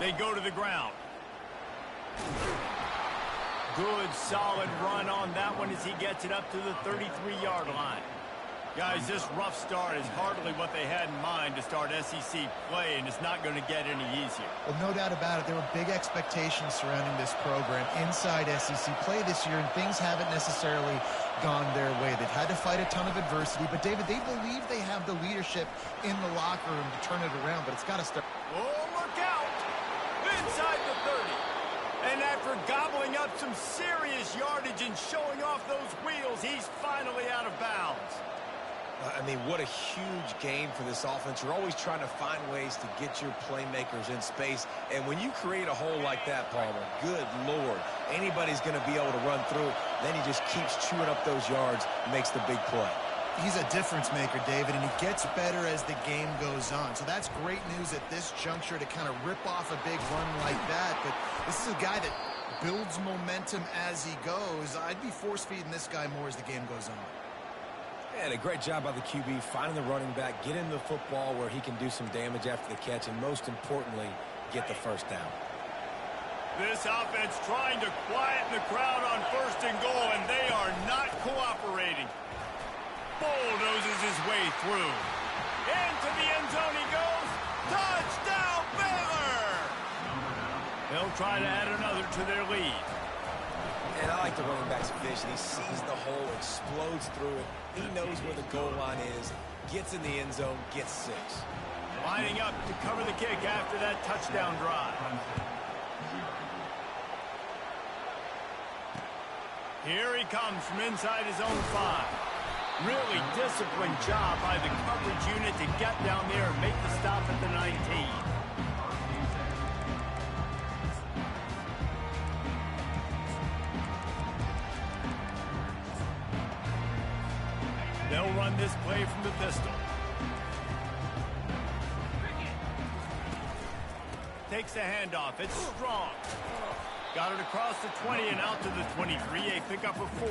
They go to the ground. Good, solid run on that one as he gets it up to the 33-yard line. Guys, this rough start is hardly what they had in mind to start SEC play, and it's not going to get any easier. Well, no doubt about it. There were big expectations surrounding this program inside SEC play this year, and things haven't necessarily gone their way. They've had to fight a ton of adversity, but, David, they believe they have the leadership in the locker room to turn it around, but it's got to start. Oh, look out! Inside the 30. And after gobbling up some serious yardage and showing off those wheels, he's finally out of bounds. I mean, what a huge game for this offense. You're always trying to find ways to get your playmakers in space. And when you create a hole like that, Palmer, good Lord, anybody's going to be able to run through. Then he just keeps chewing up those yards, makes the big play. He's a difference maker, David, and he gets better as the game goes on. So that's great news at this juncture to kind of rip off a big run like that. But this is a guy that builds momentum as he goes. I'd be force-feeding this guy more as the game goes on. And a great job by the QB finding the running back, get him the football where he can do some damage after the catch, and most importantly, get the first down. This offense trying to quieten the crowd on 1st and goal, and they are not cooperating. Bulldozes his way through. Into the end zone he goes. Touchdown, Baylor! They'll try to add another to their lead. And I like the running back's vision. He sees the hole, explodes through it. He knows where the goal line is, gets in the end zone, gets 6. Lining up to cover the kick after that touchdown drive. Here he comes from inside his own 5. Really disciplined job by the coverage unit to get down there and make the stop at the 19. They'll run this play from the pistol. Takes the handoff. It's strong. Got it across the 20 and out to the 23. A pickup of 4.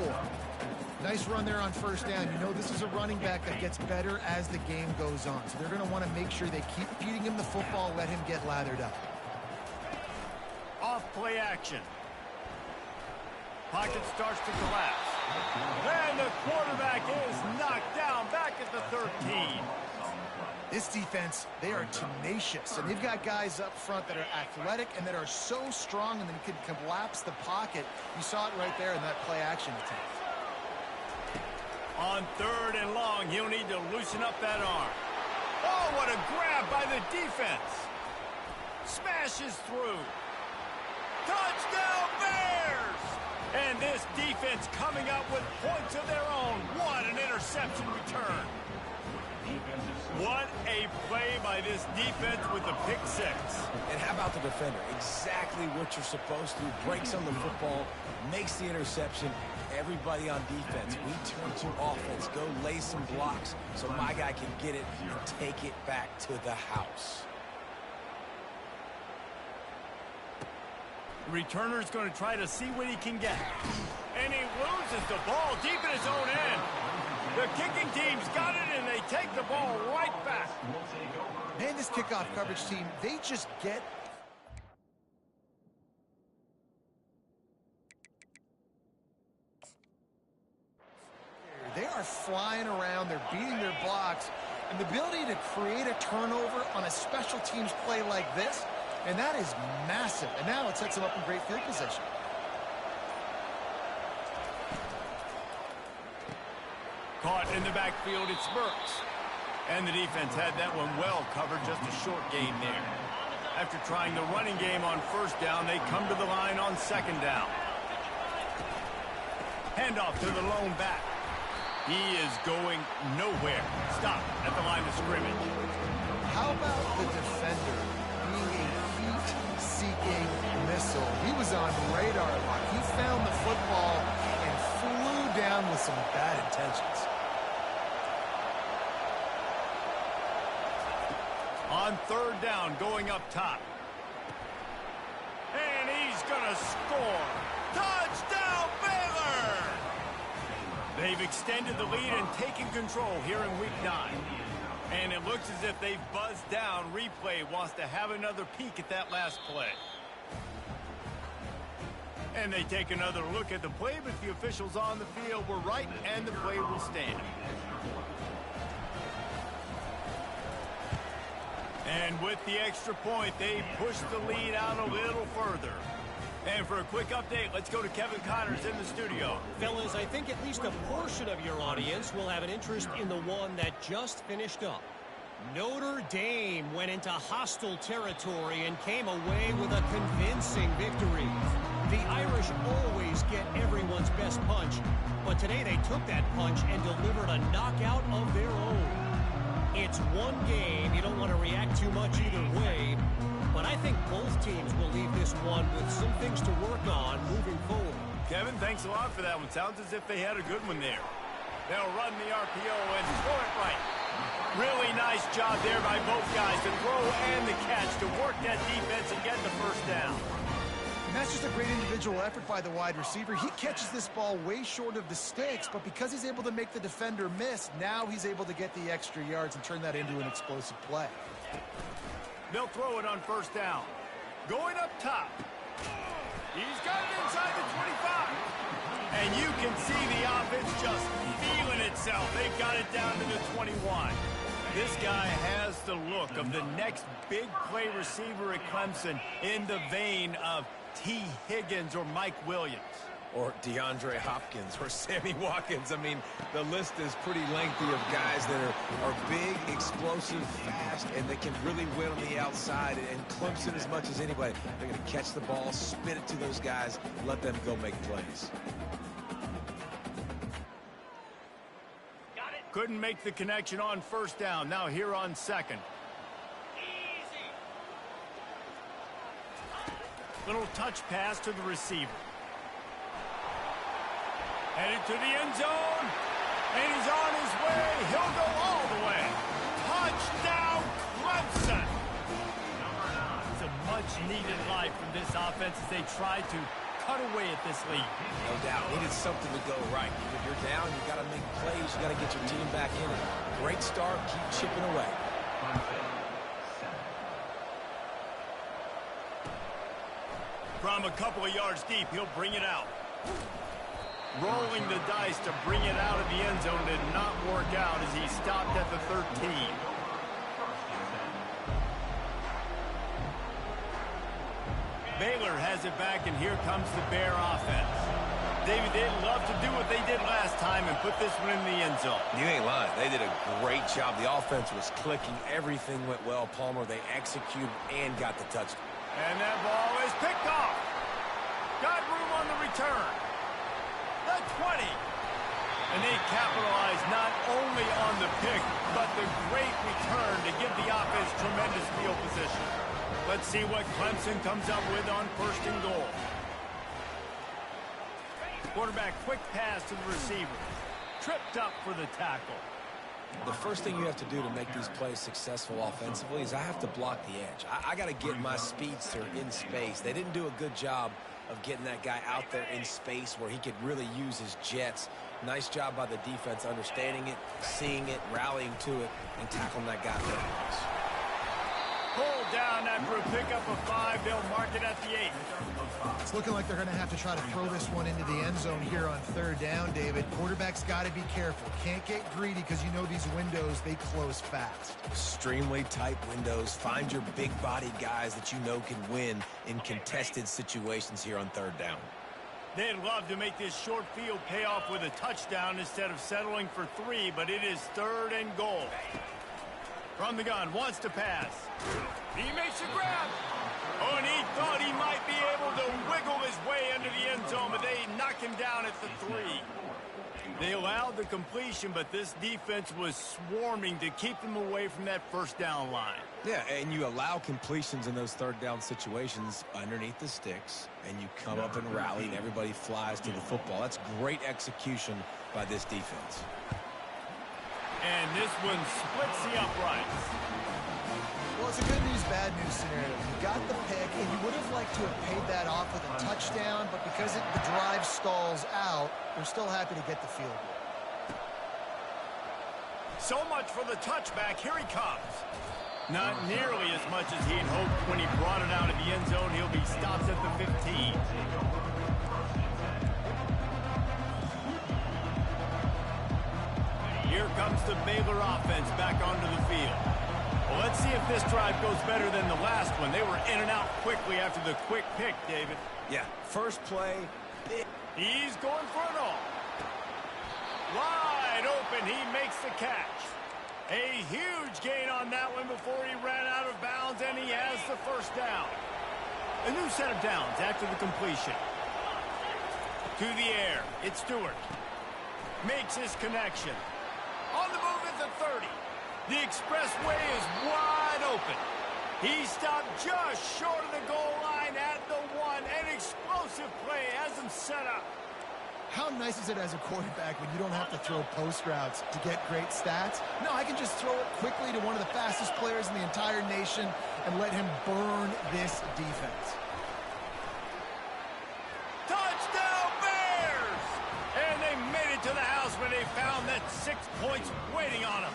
Nice run there on 1st down. You know this is a running back that gets better as the game goes on. So they're going to want to make sure they keep feeding him the football, let him get lathered up. Off play action. Pocket starts to collapse. And the quarterback is knocked down back at the 13. This defense, they are tenacious, and they've got guys up front that are athletic and that are so strong and then can collapse the pocket. You saw it right there in that play action attempt. On 3rd and long, he'll need to loosen up that arm. Oh, what a grab by the defense. Smashes through. Touchdown, Bears! And this defense coming up with points of their own. What an interception return. What a play by this defense with the pick 6. And how about the defender? Exactly what you're supposed to do. Breaks on the football, makes the interception. Everybody on defense, we turn to offense. Go lay some blocks so my guy can get it and take it back to the house. The returner's going to try to see what he can get. And he loses the ball deep in his own end. The kicking team's got it, and they take the ball right back. Man, this kickoff coverage team, they just get... They are flying around, they're beating their blocks, and the ability to create a turnover on a special teams play like this, and that is massive. And now it sets them up in great field position. Caught in the backfield, it's Burks. And the defense had that one well covered, just a short gain there. After trying the running game on 1st down, they come to the line on 2nd down. Handoff to the lone back. He is going nowhere. Stop at the line of scrimmage. How about the defender being a heat-seeking missile? He was on radar lock. He found the football and flew down with some bad intentions. On 3rd down, going up top. And he's going to score. Touchdown, Baylor! They've extended the lead and taken control here in Week 9. And it looks as if they've buzzed down. Replay wants to have another peek at that last play. And they take another look at the play, but the officials on the field were right, and the play will stand. And with the extra point, they push the lead out a little further. And for a quick update, let's go to Kevin Connors in the studio. Fellas, I think at least a portion of your audience will have an interest in the one that just finished up. Notre Dame went into hostile territory and came away with a convincing victory. The Irish always get everyone's best punch, but today they took that punch and delivered a knockout of their own. It's one game. You don't want to react too much either way, but I think both teams will leave this one with some things to work on moving forward. Kevin, thanks a lot for that one. Sounds as if they had a good one there. They'll run the RPO and throw it right. Really nice job there by both guys to throw and the catch to work that defense and get the first down. And that's just a great individual effort by the wide receiver. He catches this ball way short of the sticks, but because he's able to make the defender miss, now he's able to get the extra yards and turn that into an explosive play. They'll throw it on first down. Going up top. He's got it inside the 25. And you can see the offense just feeling itself. They've got it down to the 21. This guy has the look of the next big play receiver at Clemson in the vein of T. Higgins or Mike Williams. Or DeAndre Hopkins or Sammy Watkins. I mean, the list is pretty lengthy of guys that are big, explosive, fast, and they can really win on the outside. And Clemson, as much as anybody, they're going to catch the ball, spin it to those guys, let them go make plays. Couldn't make the connection on first down. Now here on second. Little touch pass to the receiver. Headed to the end zone. And he's on his way. He'll go all the way. Touchdown, Clemson. It's a much-needed life from this offense as they try to cut away at this lead. No doubt. Needed something to go right. If you're down, you got to make plays. You got to get your team back in it. Great start. Keep chipping away. From a couple of yards deep, he'll bring it out. Rolling the dice to bring it out of the end zone did not work out as he stopped at the 13. Baylor has it back, and here comes the Bear offense. David, they'd love to do what they did last time and put this one in the end zone. You ain't lying. They did a great job. The offense was clicking. Everything went well. Palmer, they executed and got the touchdown. And that ball is picked off. Got room on the return. The 20. And they capitalized not only on the pick, but the great return to give the offense tremendous field position. Let's see what Clemson comes up with on first and goal. Quarterback quick pass to the receiver. Tripped up for the tackle. The first thing you have to do to make these plays successful offensively is I have to block the edge. I got to get my speedster in space. They didn't do a good job of getting that guy out there in space where he could really use his jets. Nice job by the defense understanding it, seeing it, rallying to it, and tackling that guy there. Pulled down after a pickup of 5. They'll mark it at the 8. It's looking like they're going to have to try to throw this one into the end zone here on third down, David. Quarterback's got to be careful. Can't get greedy because you know these windows, they close fast. Extremely tight windows. Find your big-bodied guys that you know can win in contested situations here on third down. They'd love to make this short field pay off with a touchdown instead of settling for 3, but it is third and goal. From the gun, wants to pass. He makes a grab. Oh, and he thought he might be able to wiggle his way into the end zone, but they knock him down at the 3. They allowed the completion, but this defense was swarming to keep them away from that first down line. Yeah, and you allow completions in those third down situations underneath the sticks, and you come up and rally, and everybody flies to the football. That's great execution by this defense. And this one splits the uprights. Well, it's a good news, bad news scenario. You got the pick, and you would have liked to have paid that off with a touchdown, but because the drive stalls out, they're still happy to get the field goal. So much for the touchback. Here he comes. Not nearly as much as he'd hoped when he brought it out of the end zone. He'll be stopped at the 15. Here comes the Baylor offense back onto the field. Well, let's see if this drive goes better than the last one. They were in and out quickly after the quick pick, David. Yeah, first play. He's going for it all. Wide open, he makes the catch. A huge gain on that one before he ran out of bounds, and he has the first down. A new set of downs after the completion. To the air, it's Stewart. Makes his connection. On the move at the 30. The expressway is wide open. He stopped just short of the goal line at the 1. An explosive play has him set up. How nice is it as a quarterback when you don't have to throw post routes to get great stats? No, I can just throw it quickly to one of the fastest players in the entire nation and let him burn this defense. Touchdown Bears! And they made it to the house when they found that 6 points waiting on them.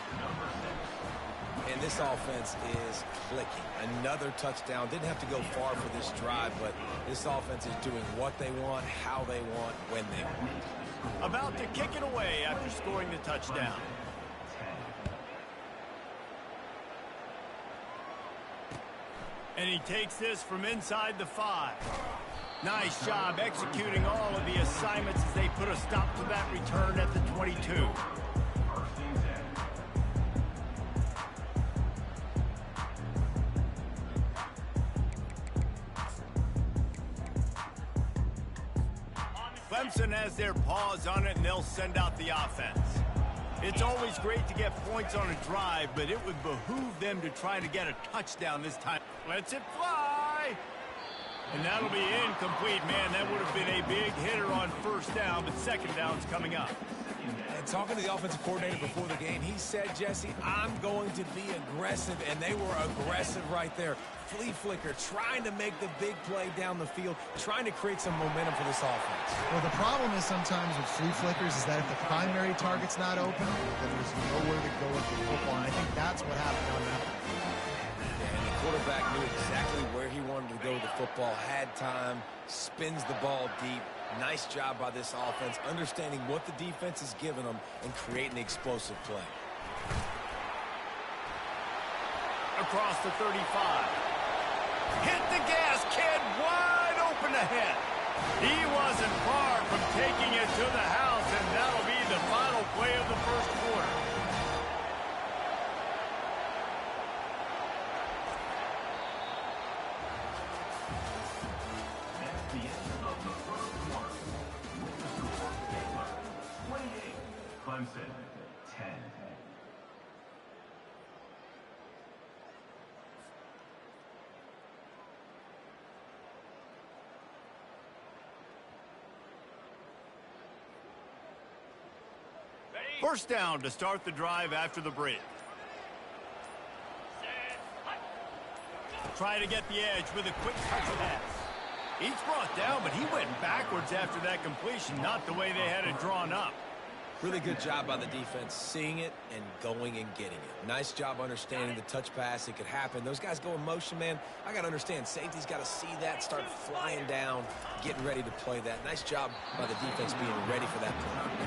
And this offense is clicking. Another touchdown. Didn't have to go far for this drive, but this offense is doing what they want, how they want, when they want. About to kick it away after scoring the touchdown. And he takes this from inside the 5. Nice job executing all of the assignments as they put a stop to that return at the 22. Clemson has their paws on it, and they'll send out the offense. It's always great to get points on a drive, but it would behoove them to try to get a touchdown this time. Lets it fly! And that'll be incomplete. Man, that would have been a big hitter on first down, but second down's coming up. And talking to the offensive coordinator before the game, he said, Jesse, I'm going to be aggressive, and they were aggressive right there. Flea flicker, trying to make the big play down the field, trying to create some momentum for this offense. Well, the problem is sometimes with flea flickers is that if the primary target's not open, then there's nowhere to go with the football, and I think that's what happened on that one. And the quarterback knew exactly where he wanted to go with the football, had time, spins the ball deep. Nice job by this offense, understanding what the defense is giving them and creating the explosive play. Across the 35. Hit the gas, kid, wide open ahead. He wasn't far from taking it to the house, and that'll be the final play of the first quarter. At the end of the first quarter, with the score, 28, Clemson, 10. First down to start the drive after the break. Try to get the edge with a quick touch pass. He's brought down, but he went backwards after that completion, not the way they had it drawn up. Really good job by the defense, seeing it and going and getting it. Nice job understanding the touch pass. It could happen. Those guys go in motion, man. I got to understand, safety's got to see that, start flying down, getting ready to play that. Nice job by the defense being ready for that play.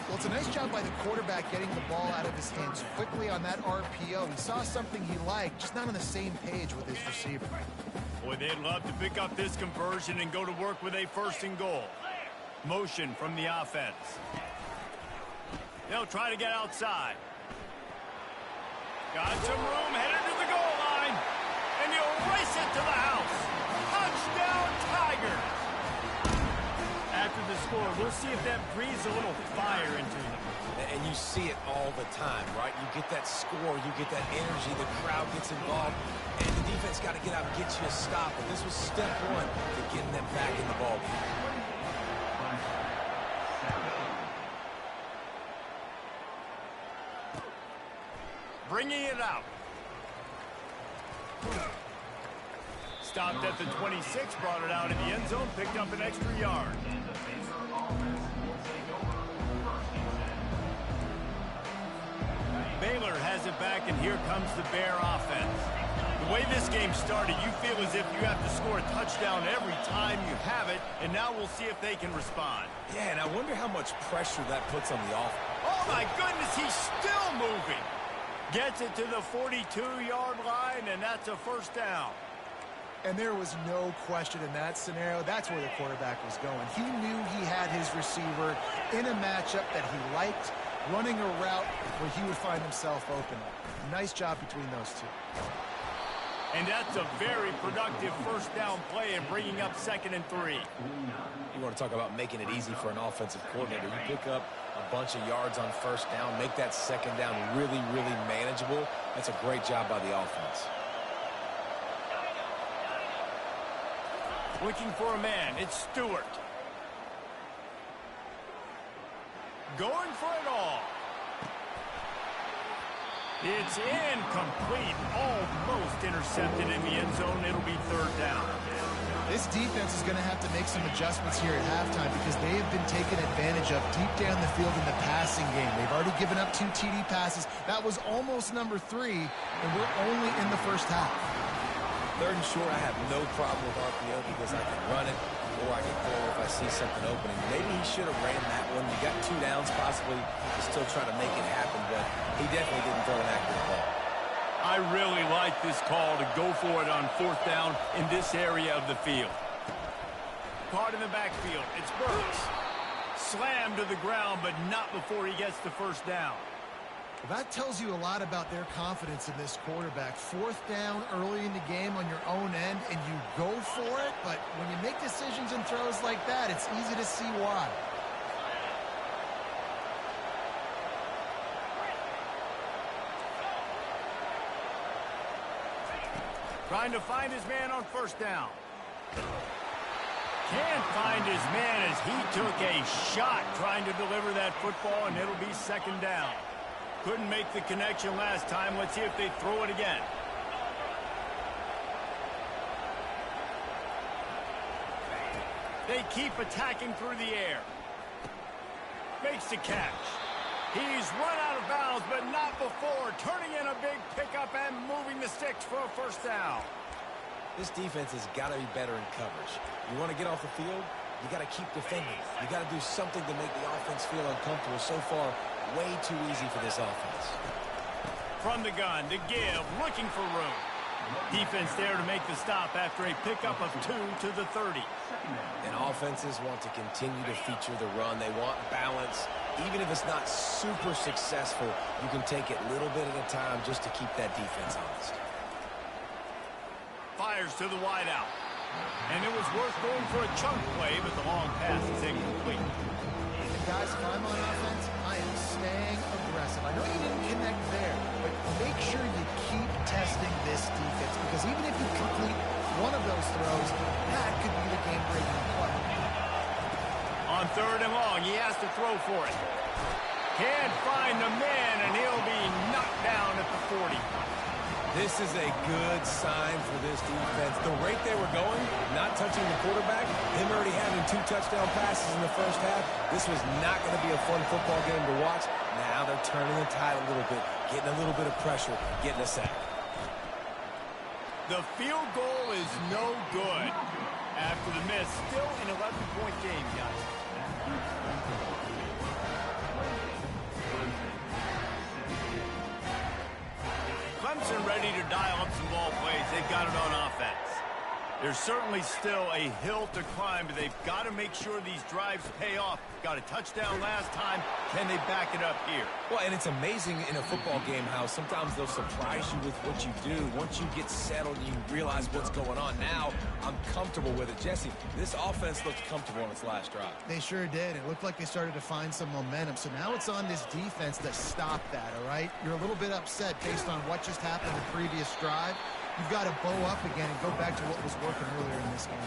Well, it's a nice job by the quarterback getting the ball out of his hands quickly on that RPO. He saw something he liked, just not on the same page with his receiver. Boy, they'd love to pick up this conversion and go to work with a first and goal. Motion from the offense. They'll try to get outside. Got some room, headed to the goal line. And he'll race it to the house. Touchdown, Tigers. After the score, we'll see if that breathes a little fire into them. And you see it all the time, right? You get that score, you get that energy, the crowd gets involved, and the defense got to get out and get you a stop. And this was step one to getting them back in the ball game. Bringing it out. Stopped at the 26, brought it out in the end zone, picked up an extra yard. Baylor has it back, and here comes the Bear offense. The way this game started, you feel as if you have to score a touchdown every time you have it, and now we'll see if they can respond. Yeah, and I wonder how much pressure that puts on the offense. Oh, my goodness, he's still moving. Gets it to the 42-yard line, and that's a first down. And there was no question in that scenario. That's where the quarterback was going. He knew he had his receiver in a matchup that he liked, running a route where he would find himself open. Nice job between those two. And that's a very productive first down play and bringing up 2nd and 3. You want to talk about making it easy for an offensive coordinator. You pick up a bunch of yards on first down, make that 2nd down really, really manageable. That's a great job by the offense. Looking for a man, it's Stewart. Going for it all. It's incomplete, almost intercepted in the end zone. It'll be 3rd down. This defense is going to have to make some adjustments here at halftime because they have been taken advantage of deep down the field in the passing game. They've already given up 2 TD passes. That was almost number 3, and we're only in the first half. 3rd and short, I have no problem with RPO because I can run it or I can throw if I see something opening. Maybe he should have ran that one. You got 2 downs, possibly still trying to make it happen, but he definitely didn't throw an accurate ball. I really like this call to go for it on 4th down in this area of the field. Caught in the backfield. It's Burks. Slammed to the ground, but not before he gets the first down. Well, that tells you a lot about their confidence in this quarterback. 4th down early in the game on your own end, and you go for it, but when you make decisions and throws like that, it's easy to see why. Trying to find his man on 1st down. Can't find his man as he took a shot trying to deliver that football, and it'll be 2nd down. Couldn't make the connection last time. Let's see if they throw it again. They keep attacking through the air. Makes the catch. He's run out of bounds, but not before. Turning in a big pickup and moving the sticks for a 1st down. This defense has got to be better in coverage. You want to get off the field, you got to keep defending. You got to do something to make the offense feel uncomfortable. So far, way too easy for this offense. From the gun, to give, looking for room. Defense there to make the stop after a pickup of 2 to the 30. And offenses want to continue to feature the run. They want balance. Even if it's not super successful, you can take it little bit at a time just to keep that defense honest. Fires to the wideout. And it was worth going for a chunk play, but the long pass is incomplete. And guys, if I'm on offense, I am staying aggressive. I know you didn't connect there, but make sure you keep testing this defense because even if you complete one of those throws, that could be the game-breaking play. On 3rd and long, he has to throw for it. Can't find the man, and he'll be knocked down at the 40. This is a good sign for this defense. The rate they were going, not touching the quarterback, him already having 2 touchdown passes in the first half, this was not going to be a fun football game to watch. Now they're turning the tide a little bit, getting a little bit of pressure, getting a sack. The field goal is no good. After the miss, still an 11-point game, guys. Clemson ready to dial up some ball plays. They've got it on offense. There's certainly still a hill to climb, but they've got to make sure these drives pay off. Got a touchdown last time. Can they back it up here? Well, and it's amazing in a football game how sometimes they'll surprise you with what you do. Once you get settled, you realize what's going on. Now, I'm comfortable with it. Jesse, this offense looked comfortable on its last drive. They sure did. It looked like they started to find some momentum. So now it's on this defense to stop that, all right? You're a little bit upset based on what just happened the previous drive. You've got to bow up again and go back to what was working earlier in this game.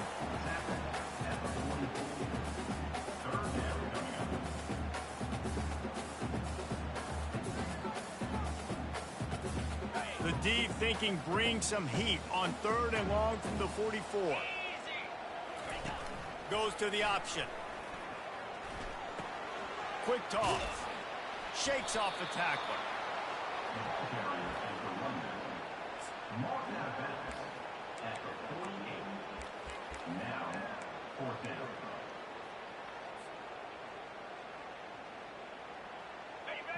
The D thinking bring some heat on 3rd and long from the 44. Goes to the option. Quick toss. Shakes off the tackler. carrier is the runner. Mark that back at the 48. Now, fourth down.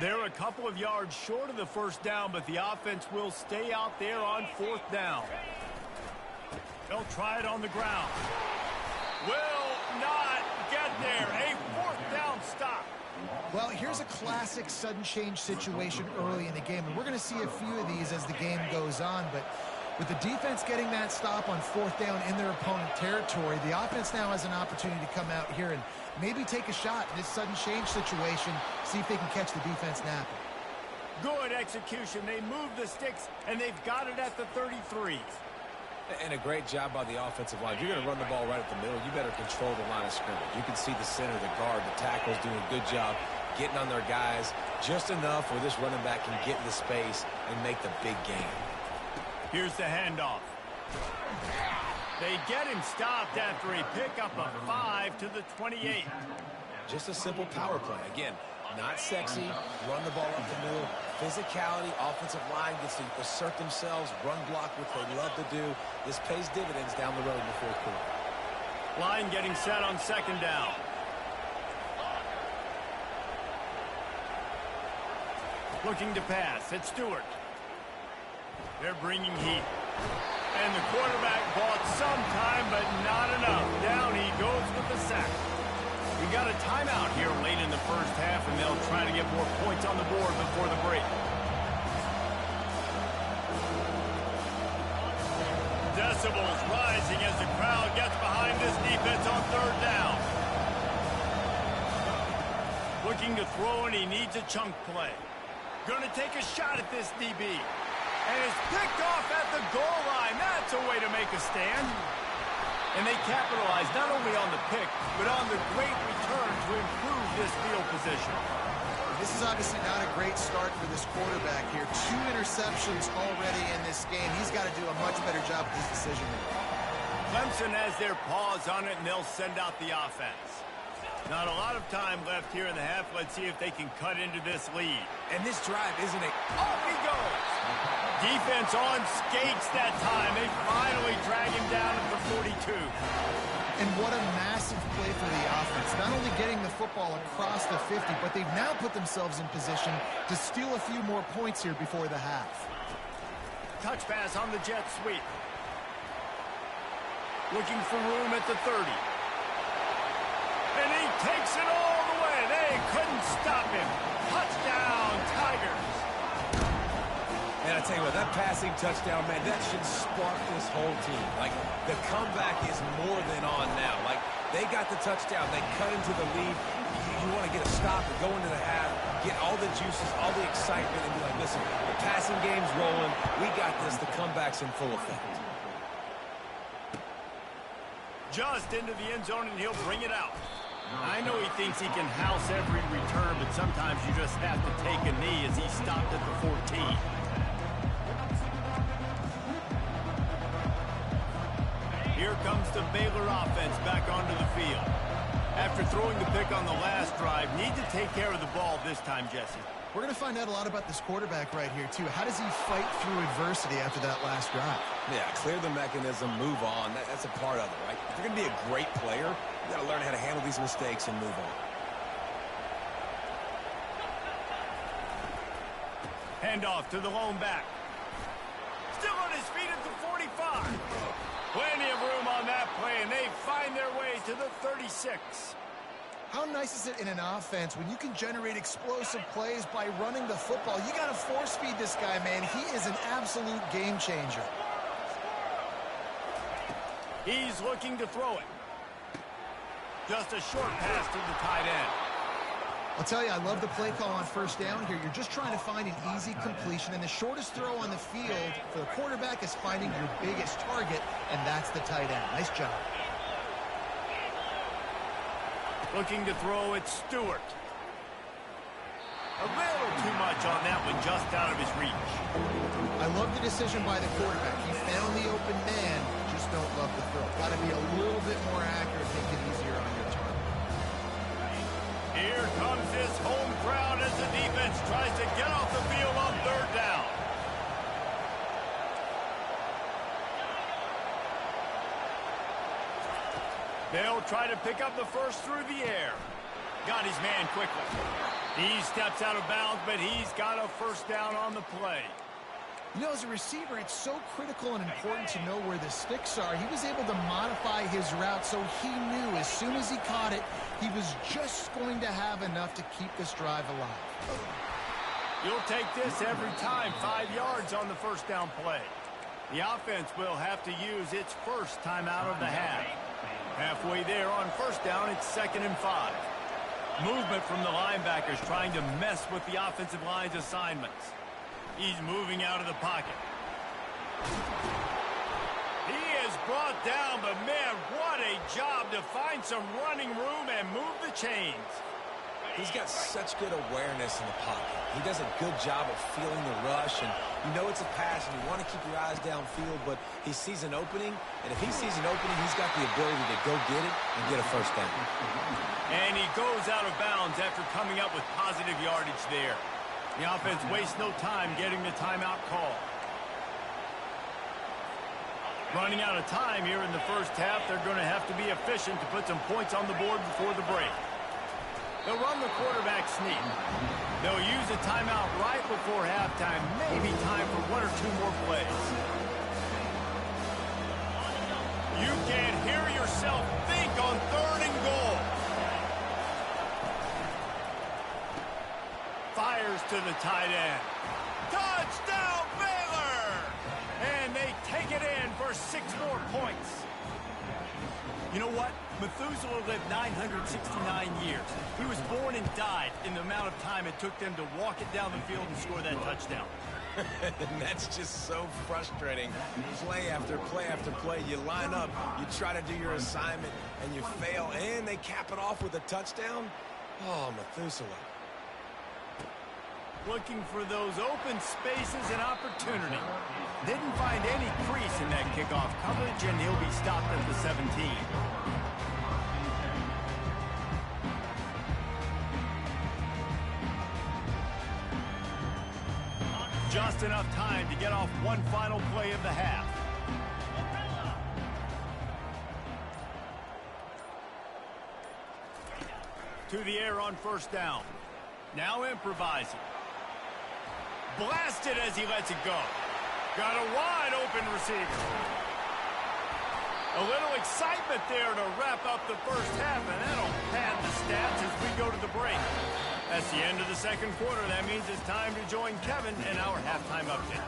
They're a couple of yards short of the first down, but the offense will stay out there on fourth down. They'll try it on the ground. Will not get there. A fourth down stop. Well, here's a classic sudden change situation early in the game, and we're going to see a few of these as the game goes on, but with the defense getting that stop on fourth down in their opponent territory, the offense now has an opportunity to come out here and maybe take a shot in this sudden change situation, see if they can catch the defense napping. Good execution. They move the sticks, and they've got it at the 33. And a great job by the offensive line. If you're going to run the ball right at the middle, you better control the line of scrimmage. You can see the center, the guard, the tackles doing a good job getting on their guys just enough where this running back can get into space and make the big game. Here's the handoff. They get him stopped after a pickup of 5 to the 28. Just a simple power play. Again, not sexy, run the ball up the middle, physicality, offensive line gets to assert themselves, run block, which they love to do. This pays dividends down the road in the fourth quarter. Line getting set on second down. Looking to pass. It's Stewart. They're bringing heat. And the quarterback bought some time, but not enough. Down he goes with the sack. We got a timeout here late in the first half, and they'll try to get more points on the board before the break. Decibels rising as the crowd gets behind this defense on third down. Looking to throw, and he needs a chunk play. Going to take a shot at this DB. And it's picked off at the goal line. That's a way to make a stand. And they capitalize not only on the pick, but on the great return to improve this field position. This is obviously not a great start for this quarterback here. 2 interceptions already in this game. He's got to do a much better job with his decision-making. Clemson has their paws on it, and they'll send out the offense. Not a lot of time left here in the half. Let's see if they can cut into this lead. And this drive isn't a... Off he goes! Defense on skates that time. They finally drag him down at the 42. And what a massive play for the offense. Not only getting the football across the 50, but they've now put themselves in position to steal a few more points here before the half. Touch pass on the jet sweep. Looking for room at the 30. And he takes it all the way. They couldn't stop him. Touchdown, Tigers. And I tell you what, that passing touchdown, man, that should spark this whole team. Like, the comeback is more than on now. Like, they got the touchdown. They cut into the lead. You want to get a stop and go into the half, get all the juices, all the excitement, and be like, listen, the passing game's rolling. We got this. The comeback's in full effect. Just into the end zone, and he'll bring it out. I know he thinks he can house every return, but sometimes you just have to take a knee as he stopped at the 14. Here comes the Baylor offense back onto the field. After throwing the pick on the last drive, need to take care of the ball this time, Jesse. We're going to find out a lot about this quarterback right here, too. How does he fight through adversity after that last drive? Yeah, clear the mechanism, move on. That's a part of it, right? If you're going to be a great player, you got to learn how to handle these mistakes and move on. Handoff to the lone back. Still on his feet at the 45. Plenty of room on that play, and they find their way to the 36. How nice is it in an offense when you can generate explosive plays by running the football? You got to force feed this guy, man. He is an absolute game changer. He's looking to throw it. Just a short pass to the tight end. I'll tell you, I love the play call on first down here. You're just trying to find an easy completion, and the shortest throw on the field for the quarterback is finding your biggest target, and that's the tight end. Nice job. Looking to throw, it's Stewart. A little too much on that one, just out of his reach. I love the decision by the quarterback. He found the open man, just don't love the throw. Got to be a little bit more accurate, make it easier on your target. Here comes this home crowd as the defense tries to get off the field on third down. They'll try to pick up the first through the air. Got his man quickly. He steps out of bounds, but he's got a first down on the play. You know, as a receiver, it's so critical and important to know where the sticks are. He was able to modify his route so he knew as soon as he caught it, he was just going to have enough to keep this drive alive. You'll take this every time, 5 yards on the first down play. The offense will have to use its first timeout of the half. Halfway there on first down, it's 2nd and 5. Movement from the linebackers trying to mess with the offensive line's assignments. He's moving out of the pocket. He is brought down, but man, what a job to find some running room and move the chains. He's got such good awareness in the pocket. He does a good job of feeling the rush, and you know it's a pass, and you want to keep your eyes downfield, but he sees an opening, and if he sees an opening, he's got the ability to go get it and get a first down. And he goes out of bounds after coming up with positive yardage there. The offense wastes no time getting the timeout call. Running out of time here in the first half, they're going to have to be efficient to put some points on the board before the break. They'll run the quarterback sneak. They'll use a timeout right before halftime, maybe time for 1 or 2 more plays. You can't hear yourself think on 3rd and goal. Fires to the tight end. Touchdown, Baylor! And they take it in for 6 more points. You know what? Methuselah lived 969 years. He was born and died in the amount of time it took them to walk it down the field and score that touchdown. And that's just so frustrating. Play after play after play. You line up, you try to do your assignment, and you fail, and they cap it off with a touchdown? Oh, Methuselah. Looking for those open spaces and opportunity. Didn't find any crease in that kickoff coverage, and he'll be stopped at the 17. Just enough time to get off one final play of the half. To the air on first down. Now improvising. Blasted as he lets it go. Got a wide open receiver. A little excitement there to wrap up the first half, and that'll pad the stats as we go to the break. That's the end of the second quarter. That means it's time to join Kevin in our halftime update.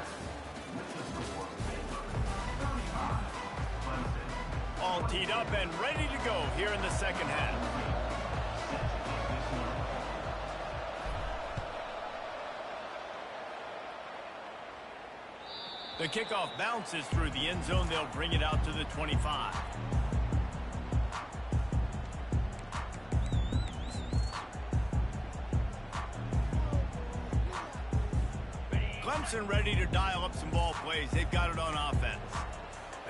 All teed up and ready to go here in the second half. The kickoff bounces through the end zone. They'll bring it out to the 25. Clemson ready to dial up some ball plays. They've got it on offense.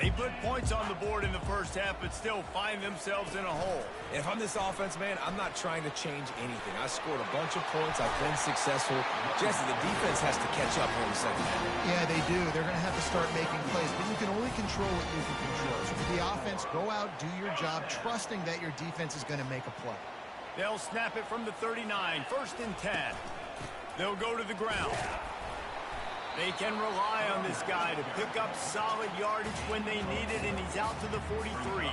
They put points on the board in the first half, but still find themselves in a hole. If I'm this offense, man, I'm not trying to change anything. I scored a bunch of points. I've been successful. Jesse, the defense has to catch up here in the second half. Yeah, they do. They're going to have to start making plays, but you can only control what you can control. So for the offense, go out, do your job, trusting that your defense is going to make a play. They'll snap it from the 39, 1st and 10. They'll go to the ground. They can rely on this guy to pick up solid yardage when they need it, and he's out to the 43.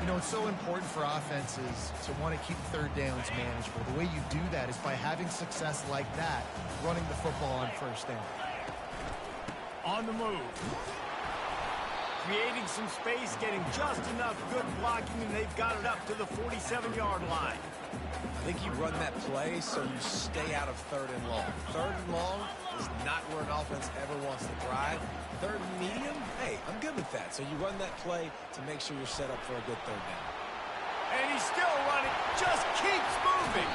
You know, it's so important for offenses to want to keep 3rd downs manageable. The way you do that is by having success like that, running the football on first down. On the move. Creating some space, getting just enough good blocking, and they've got it up to the 47-yard line. I think you run that play so you stay out of 3rd and long. 3rd and long is not where an offense ever wants to drive. 3rd and medium, hey, I'm good with that. So you run that play to make sure you're set up for a good 3rd down. And he's still running, just keeps moving.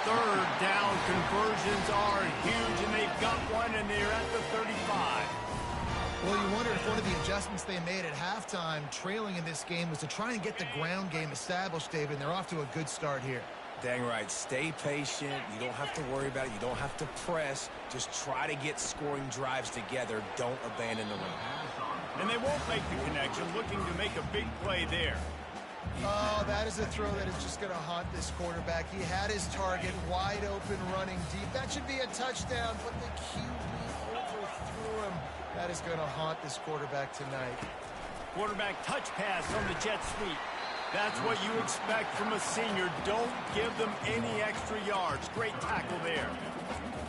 3rd down conversions are huge, and they've got one, and they're at the 35. Well, you wonder if one of the adjustments they made at halftime, trailing in this game, was to try and get the ground game established, David, and they're off to a good start here. Dang right. Stay patient. You don't have to worry about it. You don't have to press. Just try to get scoring drives together. Don't abandon the run. And they won't make the connection, looking to make a big play there. Oh, that is a throw that is just going to haunt this quarterback. He had his target wide open running deep. That should be a touchdown, but the QB overthrew him. That is going to haunt this quarterback tonight. Quarterback touch pass on the jet sweep. That's what you expect from a senior. Don't give them any extra yards. Great tackle there.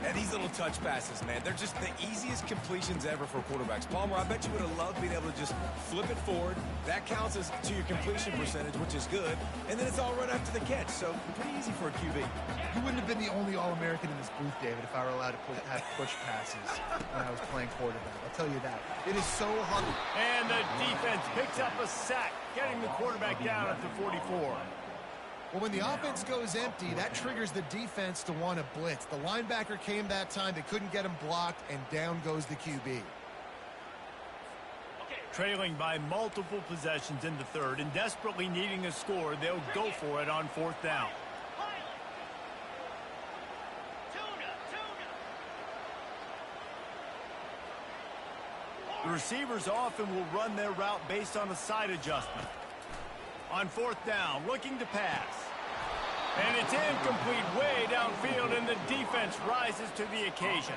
And these little touch passes, man, they're just the easiest completions ever for quarterbacks. Palmer, I bet you would have loved being able to just flip it forward. That counts as to your completion percentage, which is good. And then it's all run after the catch, so pretty easy for a QB. You wouldn't have been the only All-American in this booth, David, if I were allowed to have push passes when I was playing quarterback. I'll tell you that. It is so hard. And the defense picks up a sack, getting the quarterback down at the 44. Well, when the offense goes empty, that triggers the defense to want to blitz. The linebacker came that time. They couldn't get him blocked, and down goes the QB. Trailing by multiple possessions in the third and desperately needing a score, they'll go for it on fourth down. The receivers often will run their route based on a side adjustment. On fourth down, looking to pass. And it's incomplete way downfield, and the defense rises to the occasion.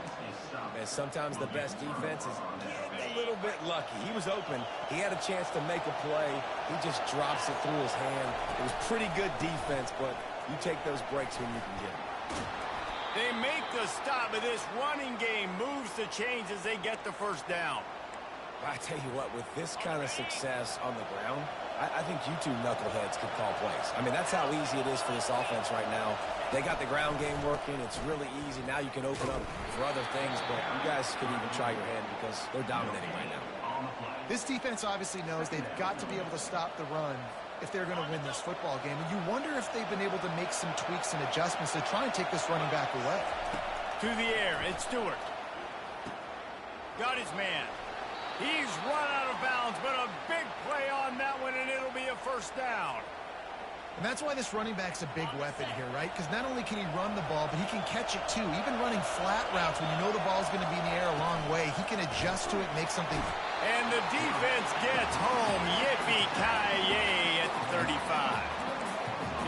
Man, sometimes the best defense is getting a little bit lucky. He was open. He had a chance to make a play. He just drops it through his hand. It was pretty good defense, but you take those breaks when you can get them. They make the stop, but this running game moves the chains as they get the first down. I tell you what, with this kind of success on the ground, I think you two knuckleheads could call plays. I mean, that's how easy it is for this offense right now. They got the ground game working. It's really easy. Now you can open up for other things, but you guys could even try your hand because they're dominating right now. This defense obviously knows they've got to be able to stop the run if they're going to win this football game. And you wonder if they've been able to make some tweaks and adjustments to try and take this running back away. To the air, it's Stewart. Got his man. He's run out of bounds, but a big play on that one, and it'll be a first down. And that's why this running back's a big weapon here, right? Because not only can he run the ball, but he can catch it too. Even running flat routes when you know the ball's going to be in the air a long way, he can adjust to it, make something. And the defense gets home. Yippee-ki-yay at the 35.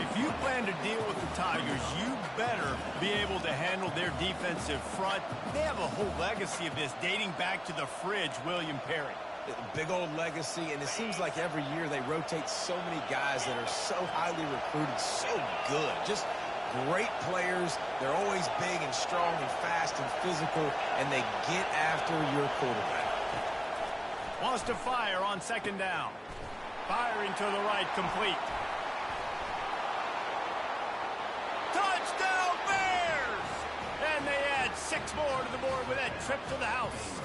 If you plan to deal with the Tigers, you better be able to handle their defensive front. They have a whole legacy of this dating back to the fridge, William Perry. Big old legacy, and it seems like every year they rotate so many guys that are so highly recruited, so good. Just great players. They're always big and strong and fast and physical, and they get after your quarterback. Wants to fire on second down. Firing to the right, complete. Touchdown Bears! And they add 6 more to the board with that trip to the house.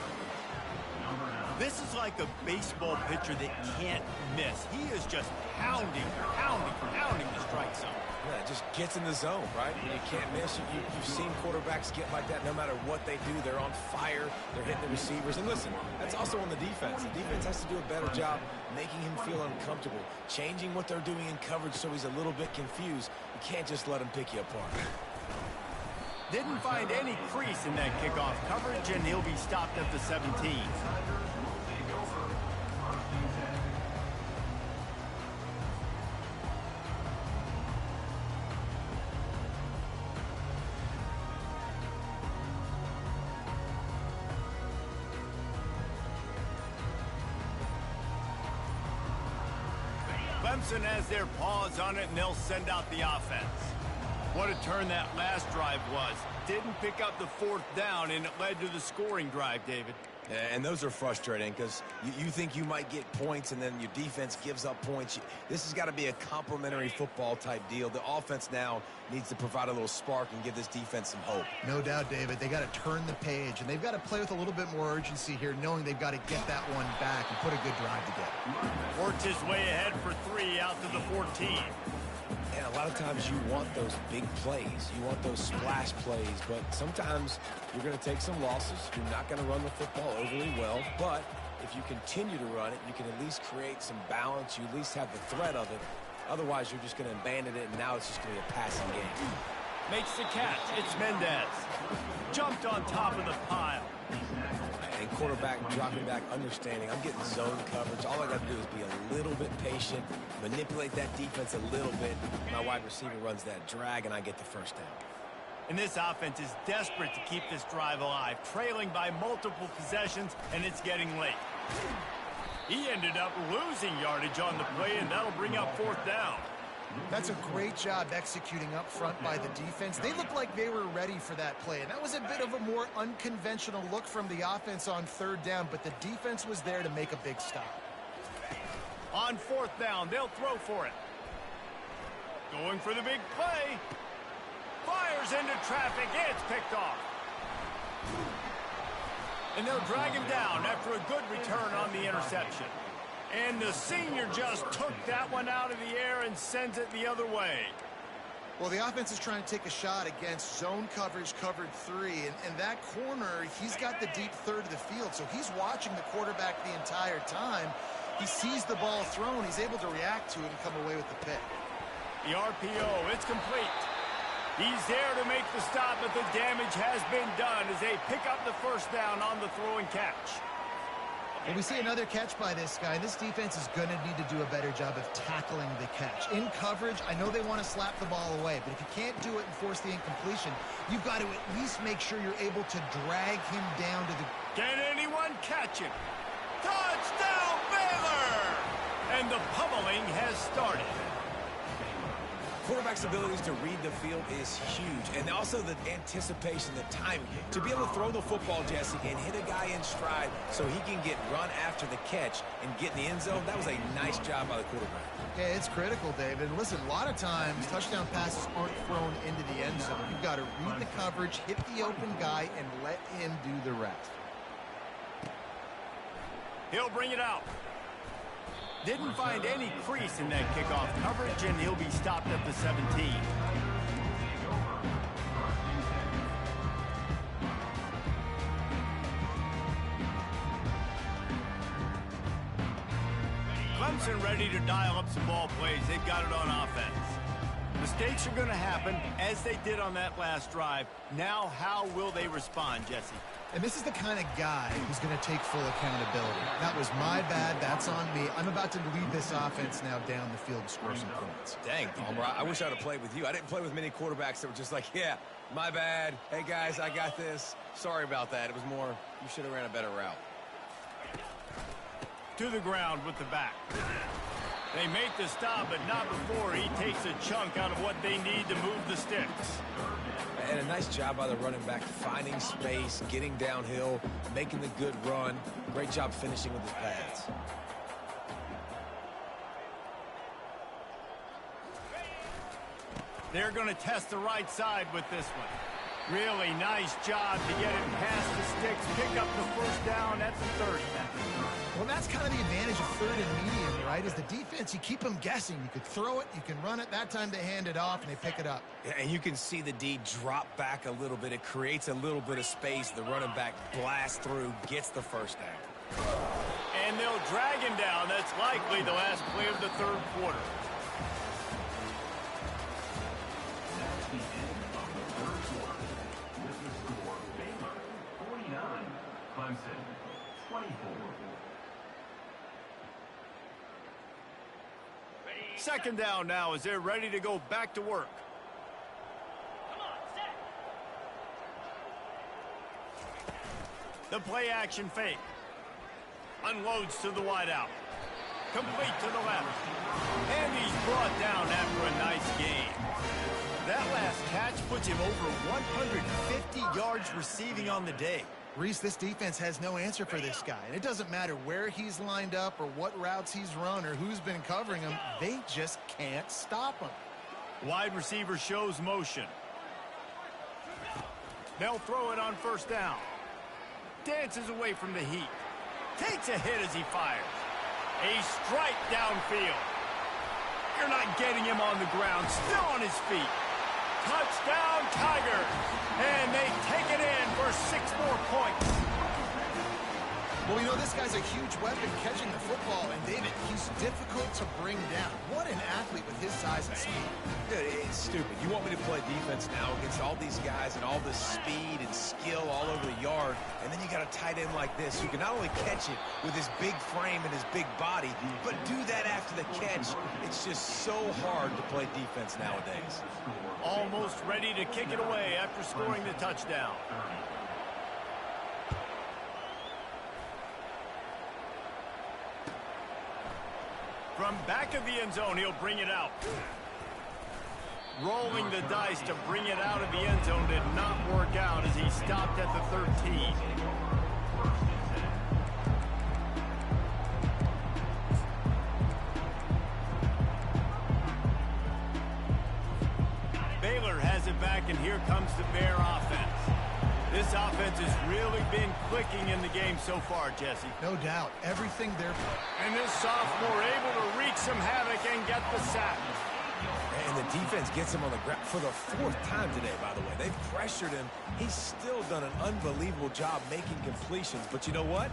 This is like a baseball pitcher that can't miss. He is just pounding the strike zone. Yeah, it just gets in the zone, right? When you can't miss, you've seen quarterbacks get like that no matter what they do. They're on fire. They're hitting the receivers. And listen, that's also on the defense. The defense has to do a better job making him feel uncomfortable, changing what they're doing in coverage so he's a little bit confused. You can't just let him pick you apart. Didn't find any crease in that kickoff coverage, and he'll be stopped at the 17. Clemson has their paws on it, and they'll send out the offense. What a turn that last drive was. Didn't pick up the fourth down, and it led to the scoring drive, David. Yeah, and those are frustrating because you think you might get points and then your defense gives up points. This has got to be a complementary football type deal. The offense now needs to provide a little spark and give this defense some hope. No doubt, David. They got to turn the page, and they've got to play with a little bit more urgency here, knowing they've got to get that one back and put a good drive together. Works his way ahead for 3 out to the 14. And a lot of times you want those big plays. You want those splash plays, but sometimes you're going to take some losses. You're not going to run the football overly well, but if you continue to run it, you can at least create some balance. You at least have the threat of it. Otherwise, you're just going to abandon it, and now it's just going to be a passing game. Makes the catch. It's Mendez. Jumped on top of the pile. And quarterback dropping back, understanding I'm getting zone coverage. All I got to do is be a little bit patient, manipulate that defense a little bit. My wide receiver runs that drag, and I get the first down. And this offense is desperate to keep this drive alive, trailing by multiple possessions, and it's getting late. He ended up losing yardage on the play, and that'll bring up 4th down. That's a great job executing up front by the defense. They looked like they were ready for that play, and that was a bit of a more unconventional look from the offense on 3rd down, but the defense was there to make a big stop. On 4th down, they'll throw for it. Going for the big play. Fires into traffic. It's picked off. And they'll drag him down after a good return on the interception. And the senior just took that one out of the air and sends it the other way. Well, the offense is trying to take a shot against zone coverage, covered 3. And that corner, he's got the deep 3rd of the field, so he's watching the quarterback the entire time. He sees the ball thrown. He's able to react to it and come away with the pick. The RPO, it's complete. He's there to make the stop, but the damage has been done as they pick up the 1st down on the throw and catch. And we see another catch by this guy. This defense is going to need to do a better job of tackling the catch. In coverage, I know they want to slap the ball away, but if you can't do it and force the incompletion, you've got to at least make sure you're able to drag him down to the... Can anyone catch him? Touchdown, Baylor! And the pummeling has started. Quarterback's abilities to read the field is huge, and also the anticipation, the timing. To be able to throw the football, Jesse, and hit a guy in stride so he can get run after the catch and get in the end zone, that was a nice job by the quarterback. Yeah, it's critical, David. And listen, a lot of times, touchdown passes aren't thrown into the end zone. You've got to read the coverage, hit the open guy, and let him do the rest. He'll bring it out. Didn't find any crease in that kickoff coverage, and he'll be stopped at the 17. Clemson ready to dial up some ball plays. They've got it on offense. Mistakes are going to happen, as they did on that last drive. Now, how will they respond, Jesse? And this is the kind of guy who's going to take full accountability. That was my bad. That's on me. I'm about to lead this offense now down the field and score some points. Dang, Palmer, I wish I would have played with you. I didn't play with many quarterbacks that were just like, yeah, my bad. Hey, guys, I got this. Sorry about that. It was more, you should have ran a better route. To the ground with the back. They make the stop, but not before he takes a chunk out of what they need to move the sticks. And a nice job by the running back, finding space, getting downhill, making the good run. Great job finishing with his pads. They're going to test the right side with this one. Really nice job to get it past the sticks, pick up the 1st down at the 30. Well, that's kind of the advantage of 3rd and medium, right? Is the defense, you keep them guessing. You could throw it, you can run it. That time they hand it off and they pick it up. Yeah, and you can see the D drop back a little bit. It creates a little bit of space. The running back blasts through, gets the 1st down. And they'll drag him down. That's likely the last play of the 3rd quarter. That's the end of the 3rd quarter. With the score, Baylor 49, Clemson 24. Second down now as they're ready to go back to work. The play action fake. Unloads to the wideout. Complete to the left. And he's brought down after a nice gain. That last catch puts him over 150 yards receiving on the day. Reese, this defense has no answer for this guy. And it doesn't matter where he's lined up or what routes he's run or who's been covering him. They just can't stop him. Wide receiver shows motion. They'll throw it on 1st down. Dances away from the heat. Takes a hit as he fires. A strike downfield. You're not getting him on the ground. Still on his feet. Touchdown, Tigers. And they take it in for 6 more points. Well, you know, this guy's a huge weapon catching the football. And, David, he's difficult to bring down. What an athlete with his size and speed. Dude, it's stupid. You want me to play defense now against all these guys and all this speed and skill all over the yard, and then you got a tight end like this who can not only catch it with his big frame and his big body, but do that after the catch. It's just so hard to play defense nowadays. Almost ready to kick it away after scoring the touchdown. From back of the end zone, he'll bring it out. Rolling the dice to bring it out of the end zone did not work out as he stopped at the 13. Baylor has it back, and here comes the Bear offense. This offense has really been clicking in the game so far, Jesse. No doubt. Everything they're... And this sophomore able to wreak some havoc and get the sack. And the defense gets him on the ground for the 4th time today, by the way. They've pressured him. He's still done an unbelievable job making completions. But you know what?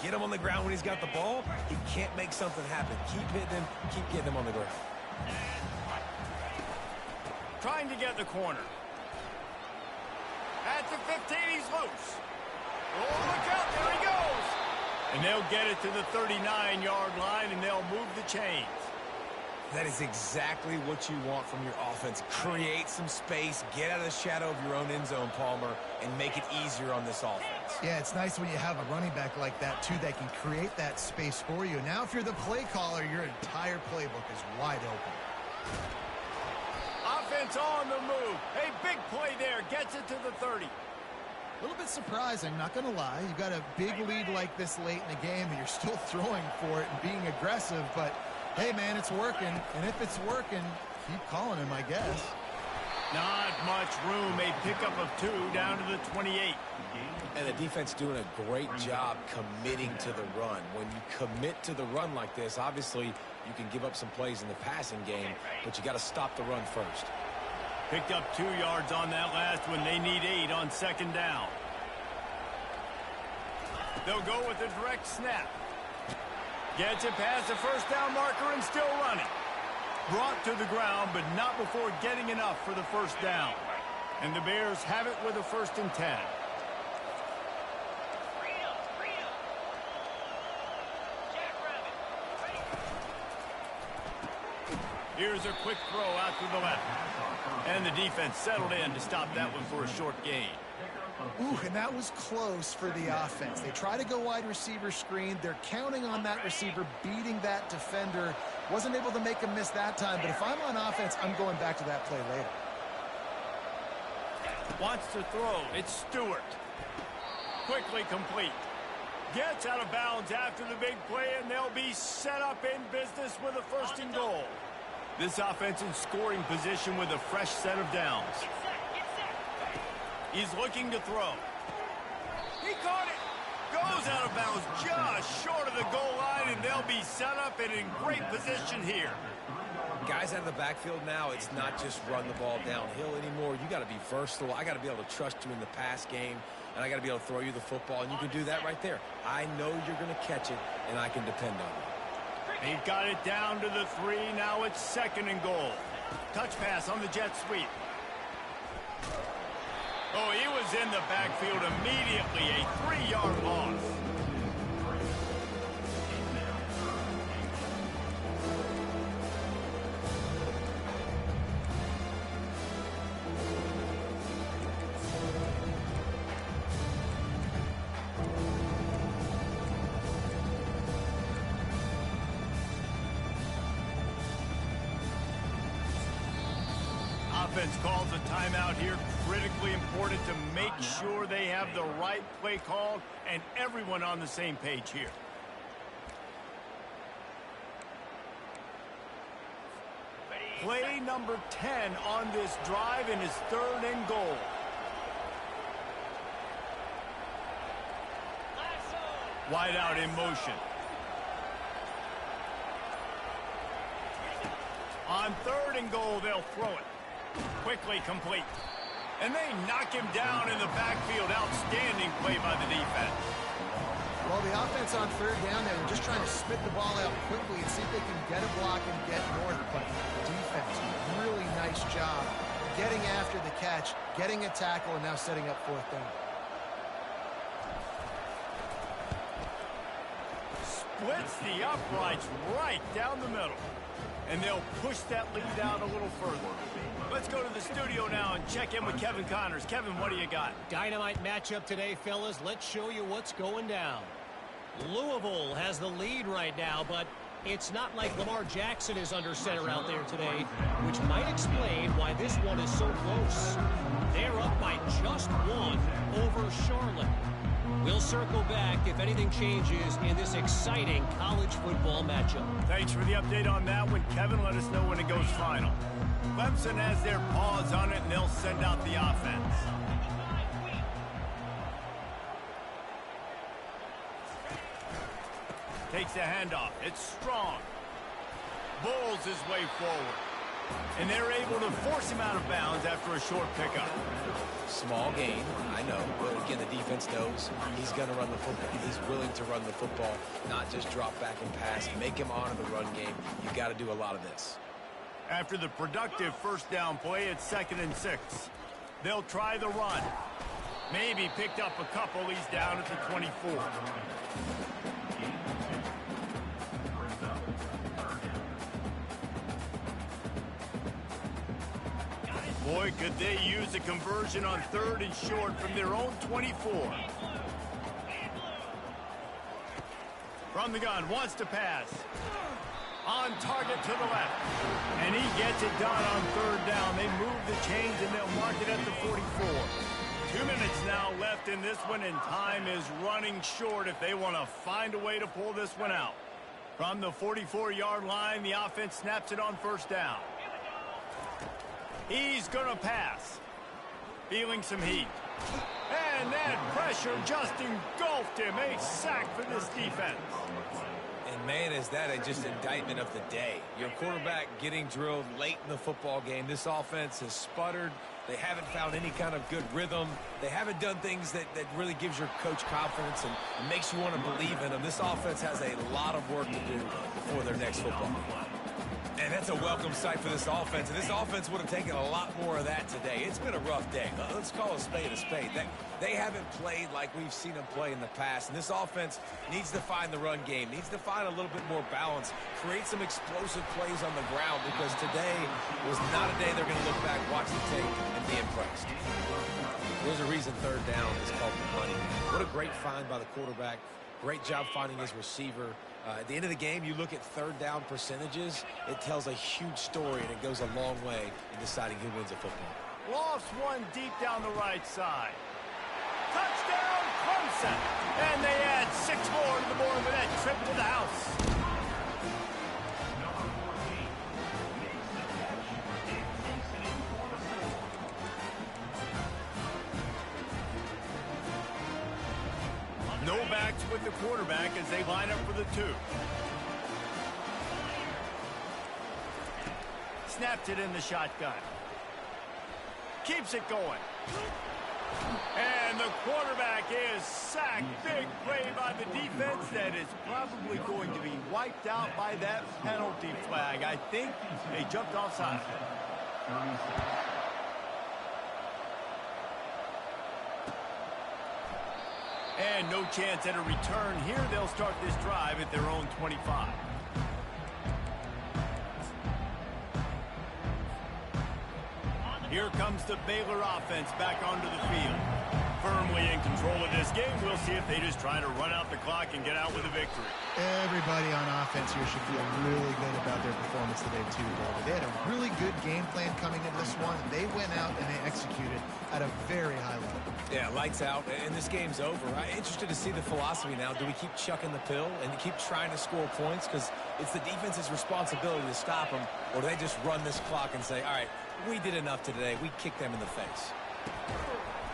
Get him on the ground when he's got the ball. He can't make something happen. Keep hitting him. Keep getting him on the ground. Trying to get the corner. At the 15, he's loose. Oh, look out, there he goes. And they'll get it to the 39-yard line, and they'll move the chains. That is exactly what you want from your offense. Create some space, get out of the shadow of your own end zone, Palmer, and make it easier on this offense. Yeah, it's nice when you have a running back like that, too, that can create that space for you. Now, if you're the play caller, your entire playbook is wide open. Offense on the move. A big play there. Gets it to the 30. A little bit surprising, not going to lie. You've got a big lead like this late in the game, and you're still throwing for it and being aggressive. But, hey, man, it's working. And if it's working, keep calling him, I guess. Not much room. A pickup of 2 down to the 28. And the defense doing a great job committing to the run. When you commit to the run like this, obviously you can give up some plays in the passing game, but you got to stop the run first. Picked up 2 yards on that last one. They need 8 on 2nd down. They'll go with a direct snap. Gets it past the first down marker and still running. Brought to the ground, but not before getting enough for the first down. And the Bears have it with a 1st and 10. Here's a quick throw out to the left. And the defense settled in to stop that one for a short gain. Ooh, and that was close for the offense. They try to go wide receiver screen. They're counting on that receiver beating that defender. Wasn't able to make him miss that time, but if I'm on offense, I'm going back to that play later. Wants to throw. It's Stewart. Quickly complete. Gets out of bounds after the big play, and they'll be set up in business with a 1st and goal. This offense in scoring position with a fresh set of downs. He's looking to throw. He caught it. Goes out of bounds just short of the goal line, and they'll be set up and in great position here. Guys out of the backfield now, it's not just run the ball downhill anymore. You got to be versatile. I got to be able to trust you in the pass game, and I got to be able to throw you the football, and you can do that right there. I know you're going to catch it, and I can depend on it. They've got it down to the 3. Now it's 2nd and goal. Touch pass on the jet sweep. Oh, he was in the backfield immediately. A 3-yard loss. Offense calls a timeout here. Critically important to make sure they have the right play called and everyone on the same page here. Play number 10 on this drive and his 3rd and goal. Wide out in motion. On 3rd and goal, they'll throw it. Quickly complete. And they knock him down in the backfield. Outstanding play by the defense. Well, the offense on third down, they were just trying to spit the ball out quickly and see if they can get a block and get north. But defense, really nice job getting after the catch, getting a tackle, and now setting up fourth down. Splits the uprights right down the middle. And they'll push that lead out a little further. Let's go to the studio now and check in with Kevin Connors. Kevin, what do you got? Dynamite matchup today, fellas. Let's show you what's going down. Louisville has the lead right now, but it's not like Lamar Jackson is under center out there today, which might explain why this one is so close. They're up by just one over Charlotte. We'll circle back if anything changes in this exciting college football matchup. Thanks for the update on that one, Kevin. Let us know when it goes final. Clemson has their paws on it, and they'll send out the offense. Takes the handoff. It's strong. Bulls his way forward. And they're able to force him out of bounds after a short pickup. Small gain, I know, but again, the defense knows he's going to run the football. He's willing to run the football, not just drop back and pass. Make him honor the run game. You've got to do a lot of this. After the productive first down play, it's 2nd and 6. They'll try the run. Maybe picked up a couple. He's down at the 24. Boy, could they use a conversion on 3rd and short from their own 24. From the gun, wants to pass. On target to the left. And he gets it done on 3rd down. They move the chains and they'll mark it at the 44. 2 minutes now left in this one, and time is running short if they want to find a way to pull this one out. From the 44-yard line, the offense snaps it on 1st down. He's going to pass. Feeling some heat. And that pressure just engulfed him. A sack for this defense. And man, is that just indictment of the day. Your quarterback getting drilled late in the football game. This offense has sputtered. They haven't found any kind of good rhythm. They haven't done things that really gives your coach confidence and makes you want to believe in them. This offense has a lot of work to do for their next football game. And that's a welcome sight for this offense. And this offense would have taken a lot more of that today. It's been a rough day. Let's call a spade a spade. They haven't played like we've seen them play in the past. And this offense needs to find the run game, needs to find a little bit more balance, create some explosive plays on the ground, because today was not a day they're going to look back, watch the tape, and be impressed. There's a reason 3rd down is called the money. What a great find by the quarterback. Great job finding his receiver. At the end of the game, you look at 3rd down percentages, it tells a huge story, and it goes a long way in deciding who wins a football. Lofts one deep down the right side. Touchdown, Clemson! And they add 6 more to the board with that trip to the house. No backs with the quarterback as they line up for the 2. Snapped it in the shotgun. Keeps it going. And the quarterback is sacked. Big play by the defense that is probably going to be wiped out by that penalty flag. I think they jumped offside. And no chance at a return here. They'll start this drive at their own 25. Here comes the Baylor offense back onto the field. Firmly in control of this game. We'll see if they just try to run out the clock and get out with a victory. Everybody on offense here should feel really good about their performance today, too, David. They had a really good game plan coming into this one. They went out and they executed at a very high level. Yeah, lights out, and this game's over. I'm interested to see the philosophy now. Do we keep chucking the pill and keep trying to score points? Because it's the defense's responsibility to stop them, or do they just run this clock and say, all right, we did enough today. We kicked them in the face.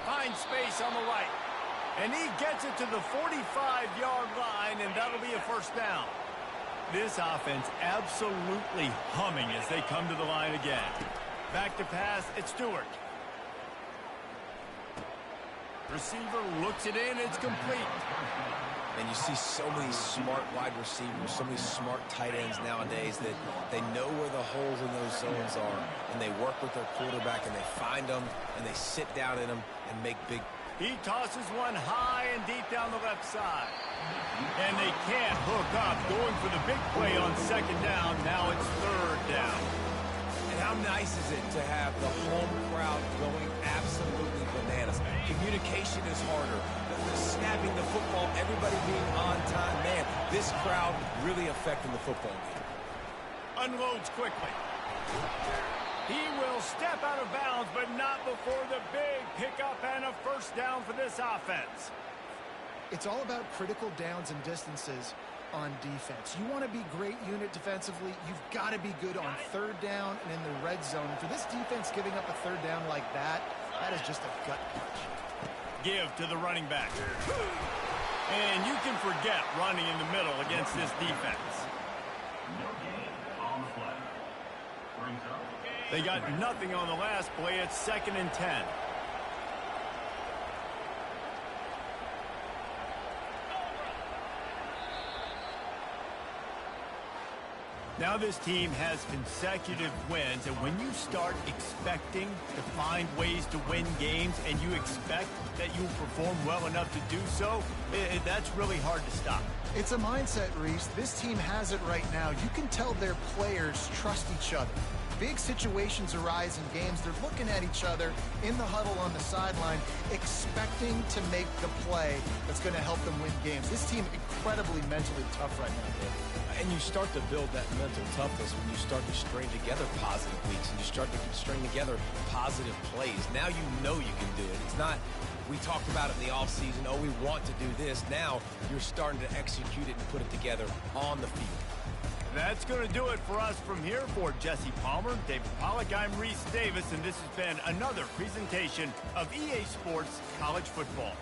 Finds space on the right. And he gets it to the 45-yard line, and that'll be a 1st down. This offense absolutely humming as they come to the line again. Back to pass, it's Stewart. Receiver looks it in, it's complete. And you see so many smart wide receivers, so many smart tight ends nowadays that they know where the holes in those zones are, and they work with their quarterback, and they find them, and they sit down in them and make big. He tosses one high and deep down the left side. And they can't hook up, going for the big play on second down. Now it's third down. And how nice is it to have the home crowd going absolutely bananas? Communication is harder. The snapping the football, everybody being on time. Man, this crowd really affecting the football game. Unloads quickly. He will step out of bounds, but not before the big pickup and a first down for this offense. It's all about critical downs and distances on defense. You want to be great unit defensively, you've got to be good on third down and in the red zone. For this defense giving up a third down like that, that is just a gut punch. Give to the running back. And you can forget running in the middle against this defense. No gain on the play. Brings up. They got nothing on the last play. It's 2nd and 10. Now this team has consecutive wins, and when you start expecting to find ways to win games and you expect that you'll perform well enough to do so, that's really hard to stop. It's a mindset, Reese. This team has it right now. You can tell their players trust each other. Big situations arise in games. They're looking at each other in the huddle on the sideline, expecting to make the play that's going to help them win games. This team incredibly mentally tough right now, Dave. And you start to build that mental toughness when you start to string together positive weeks and you start to string together positive plays. Now you know you can do it. It's not, we talked about it in the offseason, oh, we want to do this. Now you're starting to execute it and put it together on the field. That's going to do it for us from here. For Jesse Palmer, David Pollack, I'm Reese Davis, and this has been another presentation of EA Sports College Football.